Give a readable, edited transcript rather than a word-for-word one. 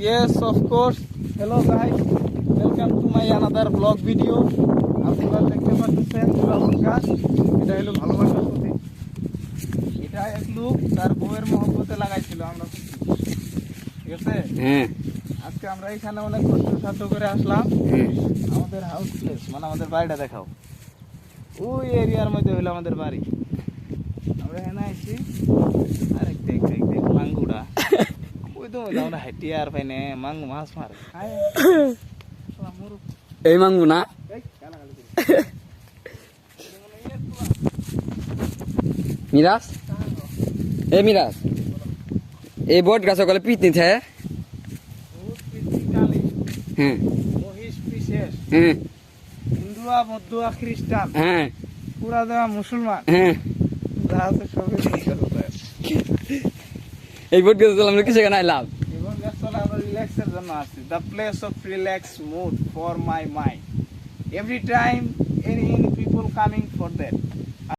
Yes, of course. Hello guys, welcome to my another vlog video. আপনারা দেখতে পাচ্ছেন dragon গাছ, এটা হলো ভালোবাসার প্রতীক। এটা এক লোক তার বউয়ের মহব্বতে লাগাইছিল, আমরা ঠিক আছে। আজকে আমরা এখানে অনেক কষ্ট সাধ্য করে আসলাম। আমাদের হাউস প্লেস মানে আমাদের বাড়িটা দেখাও। ওই এরিয়ার মধ্যে হলো আমাদের বাড়ি। আমরা এখানে আসছি, আরেক দেখ মাঙ্গুটা ওই তো আমরা হাইটিয়া আর পাইনে মাঙ্গু মাছ মারে এই মাঙ্গু না মিরাজ এ মিরাজ এই বট গাছ কলে পিতনি থে হ্যাঁ মহিষ বিশেষ হ্যাঁ হিন্দুয়া মধ্যুয়া খ্রিস্টান হ্যাঁ পুরা দেওয়া মুসলমান হ্যাঁ যা আছে সবই এই বট গাছ আমরা কিসে কেন আইলাম এবং আসলে আমরা রিল্যাক্সের জন্য আসছি। The place of relax mood for my mind every time any people coming for that